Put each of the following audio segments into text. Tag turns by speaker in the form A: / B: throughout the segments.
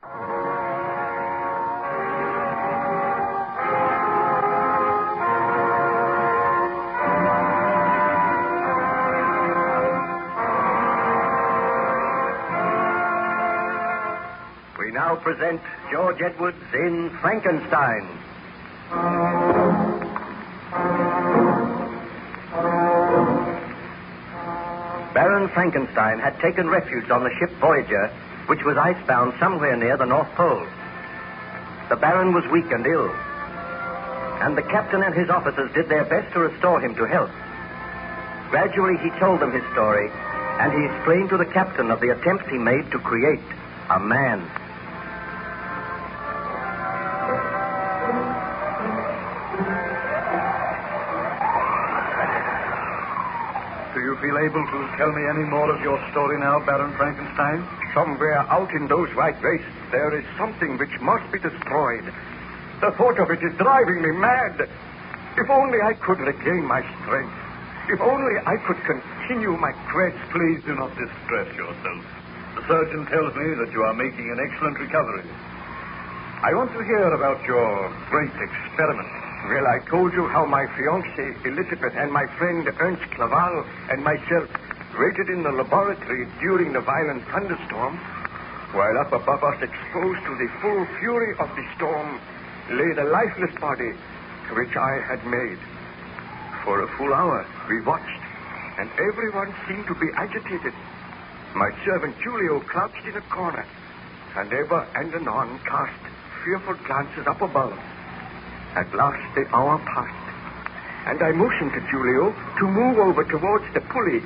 A: We now present George Edwards in Frankenstein. Baron Frankenstein had taken refuge on the ship Voyager, which was icebound somewhere near the North Pole. The Baron was weak and ill, and the captain and his officers did their best to restore him to health. Gradually, he told them his story, and he explained to the captain of the attempt he made to create a man.
B: Do you feel able to tell me any more of your story now, Baron Frankenstein?
C: Somewhere out in those white wastes, there is something which must be destroyed. The thought of it is driving me mad. If only I could regain my strength. If only I could continue my quest.
B: Please do not distress yourself. The surgeon tells me that you are making an excellent recovery. I want to hear about your great experiment.
C: Well, I told you how my fiancée, Elizabeth, and my friend Ernst Claval and myself waited in the laboratory during the violent thunderstorm, while up above us, exposed to the full fury of the storm, lay the lifeless body which I had made. For a full hour, we watched, and everyone seemed to be agitated. My servant Julio crouched in a corner, and ever and anon cast fearful glances up above. At last the hour passed, and I motioned to Julio to move over towards the pulley.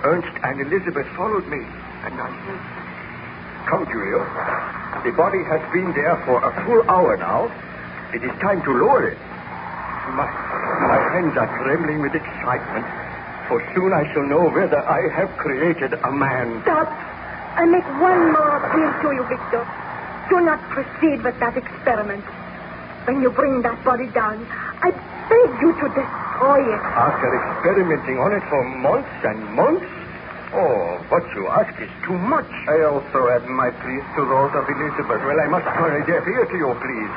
C: Ernst and Elizabeth followed me, and I said, "Come, Julio. The body has been there for a full hour now. It is time to lower it." My hands are trembling with excitement, for soon I shall know whether I have created a man.
D: Stop. I make one more appeal to you, Victor. Do not proceed with that experiment. When you bring that body down, I beg you to destroy it.
C: After experimenting on it for months and months? Oh, what you ask is too much. I also add my pleas to those of Elizabeth. Well, I must turn a deaf ear to your pleas.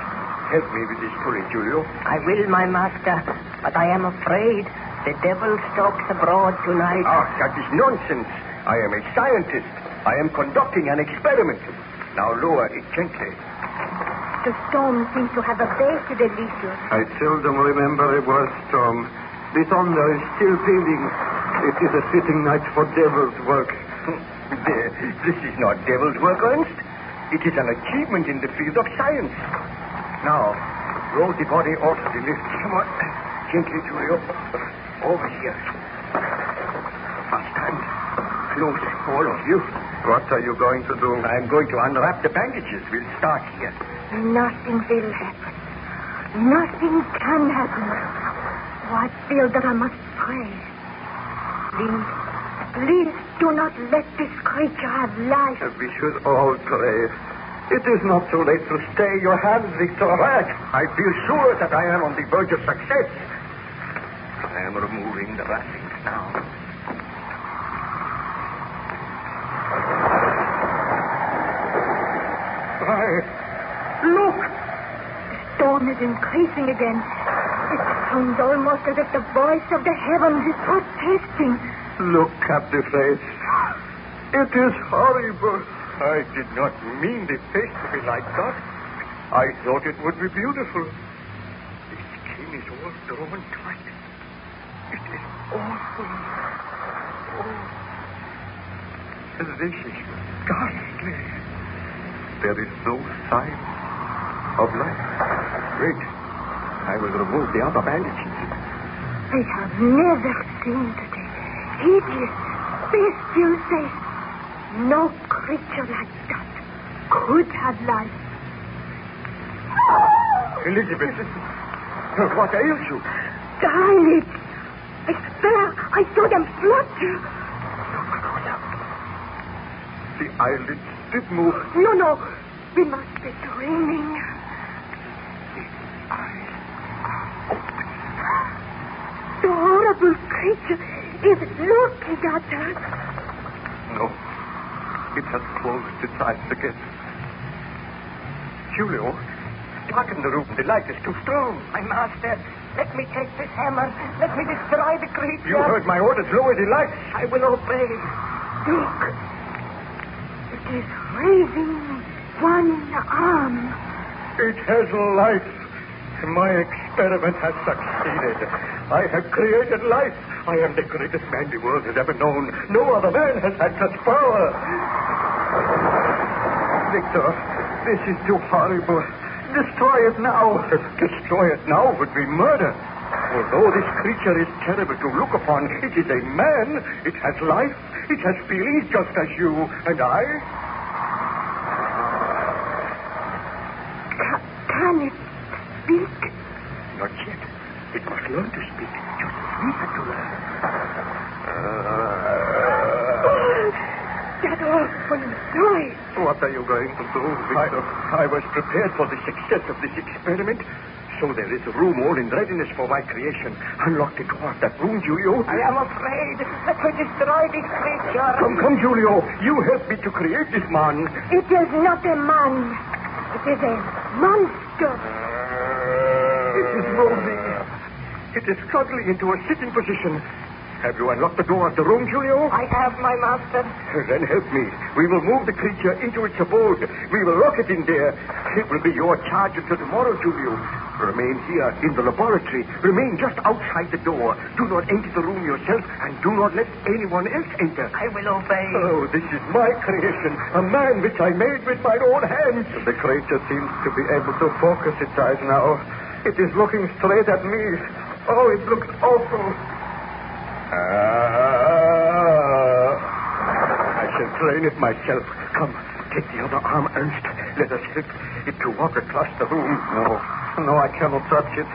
C: Help me with this pulley, Julio.
E: I will, my master, but I am afraid the devil stalks abroad tonight.
C: Ah, that is nonsense. I am a scientist. I am conducting an experiment. Now lower it gently.
D: The storm seems to have abated a little.
C: I seldom remember a worse storm. The thunder is still pealing. It is a fitting night for devil's work. This is not devil's work, Ernst. It is an achievement in the field of science. Now, roll the body off the lift. Come on. Gently, Julio. Over here. Fast hand. Close, all of you. What are you going to do? I'm going to unwrap the bandages. We'll start here.
D: Nothing will happen. Nothing can happen. Oh, I feel that I must pray. Please do not let this creature have life.
C: We should all pray. It is not too late to stay your hand, Victor. I feel sure that I am on the verge of success. I am removing the wrappings now. Look!
D: The storm is increasing again. It sounds almost as if the voice of the heavens is protesting.
C: Look at the face. It is horrible. I did not mean the face to be like that. I thought it would be beautiful. The skin is all drawn tight. It is awful. Oh. This is ghastly. There is no sign of life. Wait. I will remove the other bandages.
D: I have never seen such a hideous, bestial face. No creature like that could have life.
C: Elizabeth, what ails you?
D: Darling, I swear I saw them flutter.
C: The eyelids did move.
D: No. We must be dreaming.
C: The eyes are open.
D: The horrible creature is looking at us.
C: No. It has closed its eyes again. Julio, darken the room. The light is too strong.
E: My master, let me take this hammer. Let me destroy the creature.
C: You heard my orders. Lower the light.
E: I will obey.
D: Look. It is raising one arm.
C: It has life. My experiment has succeeded. I have created life. I am the greatest man the world has ever known. No other man has had such power. Victor, this is too horrible. Destroy it now. Destroy it now would be murder. Although this creature is terrible to look upon, it is a man. It has life. It has feelings just as you and I.
D: Can it speak?
C: Not yet. It must learn to speak, just as we had to learn.
D: That awful noise.
C: What are you going to do, Victor? I was prepared for the success of this experiment. So there is a room all in readiness for my creation. Unlock the door of that room, Julio.
E: I am afraid. Let me destroy this creature.
C: Come, Julio. You help me to create this man.
D: It is not a man. It is a monster.
C: It is moving. It is struggling into a sitting position. Have you unlocked the door of the room, Julio?
E: I have, my master.
C: Then help me. We will move the creature into its abode. We will lock it in there. It will be your charge until tomorrow, Julio. Remain here in the laboratory. Remain just outside the door. Do not enter the room yourself, and do not let anyone else enter.
E: I will obey.
C: Oh, this is my creation. A man which I made with my own hands. The creature seems to be able to focus its eyes now. It is looking straight at me. Oh, it looks awful. I shall train it myself. Come, take the other arm, Ernst. Let us help it to walk across the room. No, I cannot touch it.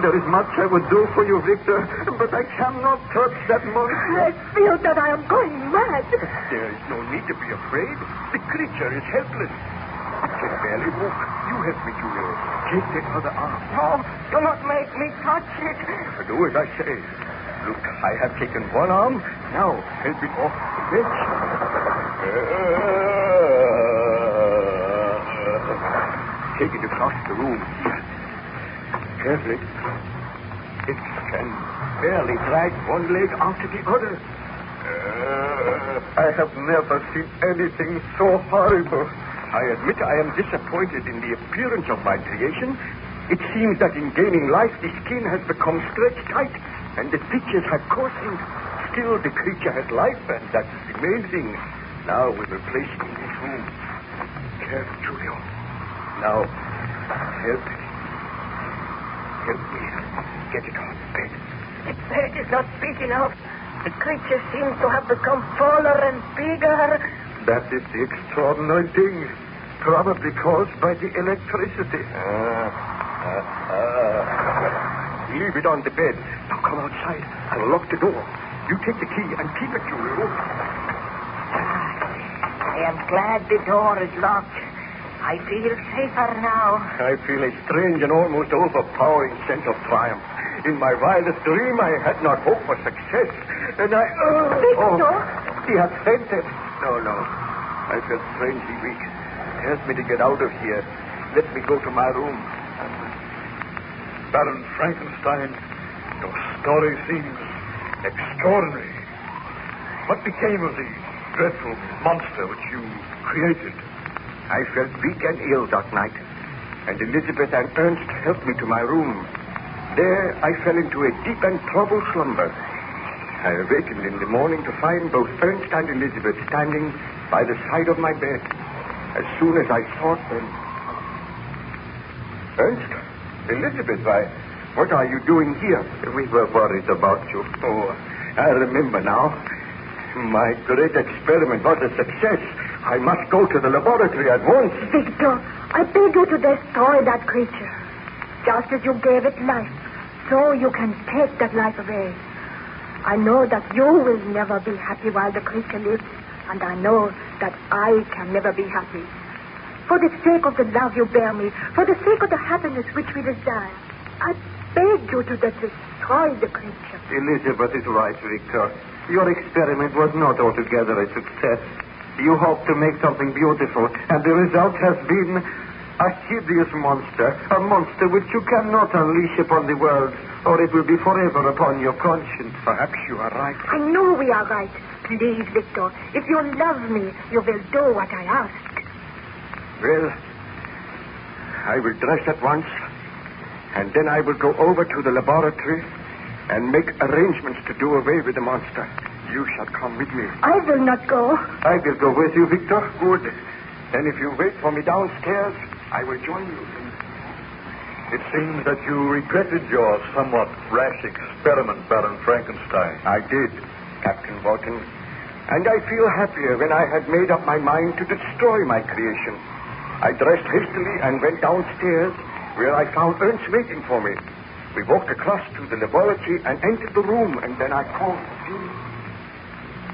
C: There is much I would do for you, Victor, but I cannot touch that monster.
D: I feel that I am going mad.
C: There is no need to be afraid. The creature is helpless. It can barely walk. You help me, Julio. Take the other arm.
E: No, do not make me touch it.
C: Do as I say. Look, I have taken one arm. Now, help it off the bench. Take it across the room. Carefully. It can barely drag one leg after the other. I have never seen anything so horrible. I admit I am disappointed in the appearance of my creation. It seems that in gaining life, the skin has become stretched tight, and the features have coarsened. Still, the creature has life, and that is the main thing. Now we will place it in this room. Careful, Julio. Now, help me. Help me. Get it on the bed.
E: The bed is not big enough. The creature seems to have become taller and bigger.
C: That is the extraordinary thing. Probably caused by the electricity. Leave it on the bed. Now come outside. I will lock the door. You take the key and keep it, Julio.
E: I am glad the door is locked. I feel safer now.
C: I feel a strange and almost overpowering sense of triumph. In my wildest dream, I had not hoped for success. And I...
D: Victor?
C: He has fainted. No. I felt strangely weak. Help me to get out of here. Let me go to my room.
B: Baron Frankenstein, your story seems extraordinary. What became of the dreadful monster which you created?
C: I felt weak and ill that night, and Elizabeth and Ernst helped me to my room. There I fell into a deep and troubled slumber. I awakened in the morning to find both Ernst and Elizabeth standing by the side of my bed. As soon as I saw them... Ernst? Elizabeth, what are you doing here? We were worried about you. Oh, I remember now. My great experiment was a success. I must go to the laboratory at once.
D: Victor, I beg you to destroy that creature. Just as you gave it life, so you can take that life away. I know that you will never be happy while the creature lives, and I know that I can never be happy. For the sake of the love you bear me, for the sake of the happiness which we desire, I beg you to destroy the creature.
C: Elizabeth is right, Victor. Your experiment was not altogether a success. You hoped to make something beautiful, and the result has been... A hideous monster. A monster which you cannot unleash upon the world, or it will be forever upon your conscience.
B: Perhaps you are right.
D: I know we are right. Please, Victor, if you love me, you will do what I ask.
C: Well, I will dress at once, and then I will go over to the laboratory and make arrangements to do away with the monster. You shall come with me.
D: I will not go.
C: I will go with you, Victor. Good. Then if you wait for me downstairs, I will join you.
B: It seems that you regretted your somewhat rash experiment, Baron Frankenstein.
C: I did, Captain Wharton. And I feel happier when I had made up my mind to destroy my creation. I dressed hastily and went downstairs, where I found Ernst waiting for me. We walked across to the laboratory and entered the room, and then I called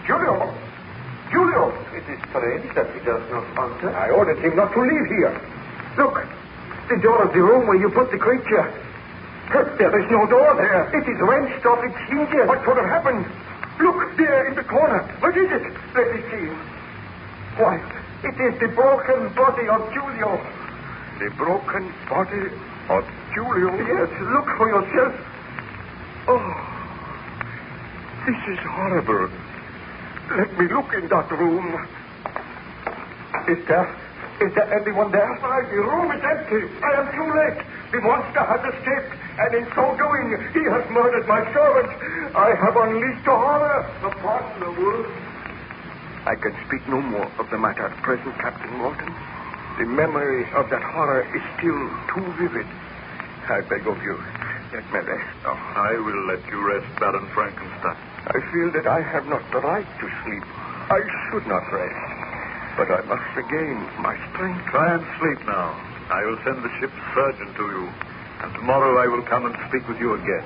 C: Julio! Julio! It is strange that he does not answer. I ordered him not to leave here. Look, the door of the room where you put the creature. There is no door there. It is wrenched off its hinges. What could have happened? Look, there in the corner. What is it? Let me see. Why, it is the broken body of Julio. The broken body of Julio? Yes, look for yourself. Oh, this is horrible. Let me look in that room. Is there anyone there? Why, the room is empty. I am too late. The monster has escaped, and in so doing, he has murdered my servant. I have unleashed a horror upon the world. I can speak no more of the matter at present, Captain Wharton. The memory of that horror is still too vivid. I beg of you, let me rest.
B: Oh, I will let you rest, Baron Frankenstein.
C: I feel that I have not the right to sleep. I should not rest, but I must regain my strength.
B: Try and sleep now. I will send the ship's surgeon to you, and tomorrow I will come and speak with you again.